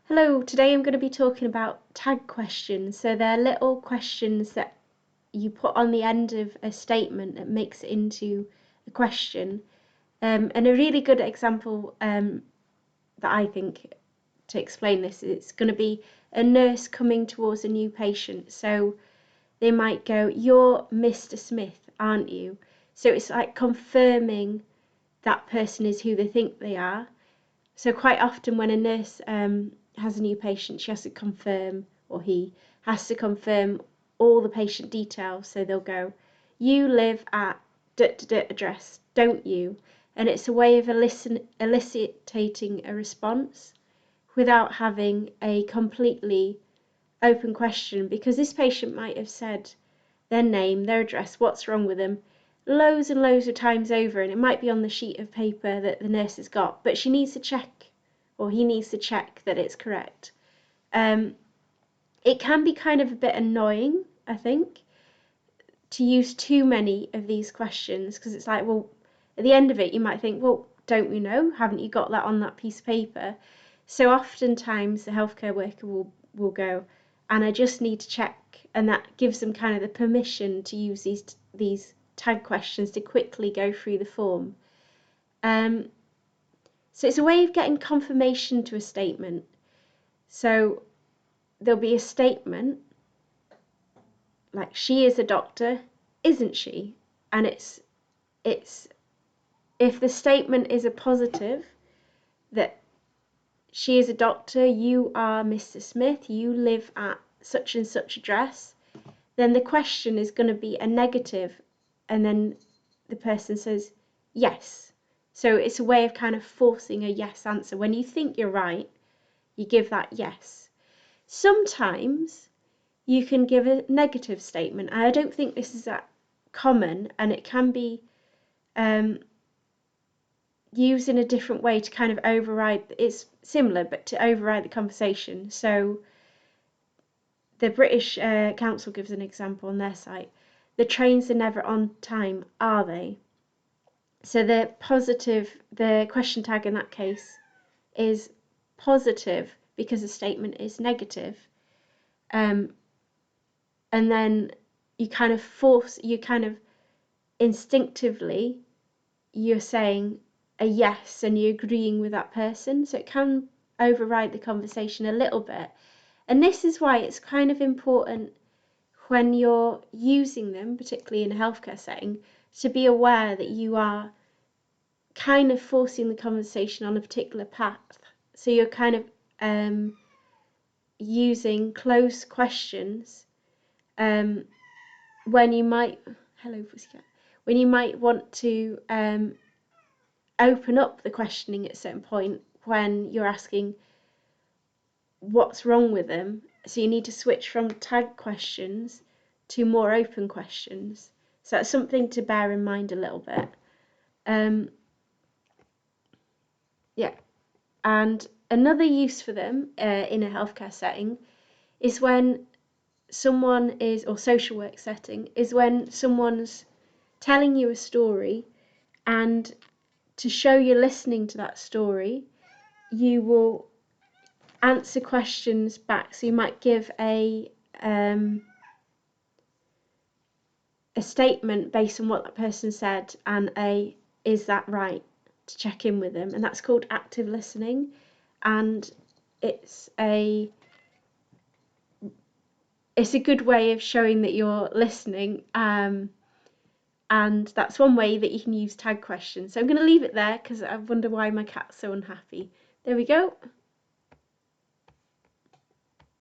Hello, today I'm going to be talking about tag questions. So they're little questions that you put on the end of a statement that makes it into a question. And a really good example that I think to explain this, it's going to be a nurse coming towards a new patient. So they might go, "You're Mr. Smith, aren't you?" So it's like confirming that person is who they think they are. So quite often when a nurse has a new patient, she has to confirm, or he has to confirm all the patient details. So they'll go, "You live at address, don't you?" And it's a way of eliciting a response without having a completely open question, because this patient might have said their name, their address, what's wrong with them, loads and loads of times over, and it might be on the sheet of paper that the nurse has got, but she needs to check, or he needs to check that it's correct. It can be kind of a bit annoying, I think, to use too many of these questions, because it's like, well, at the end of it, you might think, well, don't you know? Haven't you got that on that piece of paper? So oftentimes the healthcare worker will go, and I just need to check, and that gives them kind of the permission to use these tag questions to quickly go through the form. So it's a way of getting confirmation to a statement. So there'll be a statement like, "She is a doctor, isn't she?" And it's if the statement is a positive, that she is a doctor, you are Mr. Smith, you live at such and such address, then the question is going to be a negative, and then the person says yes. So it's a way of kind of forcing a yes answer. When you think you're right, you give that yes. Sometimes you can give a negative statement. I don't think this is that common, and it can be used in a different way to kind of override. It's similar, but to override the conversation. So the British Council gives an example on their site. "The trains are never on time, are they?" So the question tag in that case is positive because the statement is negative. And then you kind of instinctively, you're saying a yes and you're agreeing with that person. So it can override the conversation a little bit. And this is why it's kind of important when you're using them, particularly in a healthcare setting, to be aware that you are kind of forcing the conversation on a particular path. So you're kind of using closed questions when you might, hello pussycat, when you might want to open up the questioning at a certain point when you're asking what's wrong with them. So you need to switch from tag questions to more open questions. So that's something to bear in mind a little bit. Yeah, and another use for them in a healthcare setting is when someone is, or social work setting, is when someone's telling you a story, and to show you're listening to that story, you will answer questions back. So you might give a statement based on what that person said, and "is that right?" to check in with them, and that's called active listening. And it's a good way of showing that you're listening, and that's one way that you can use tag questions. So I'm going to leave it there because I wonder why my cat's so unhappy. There we go.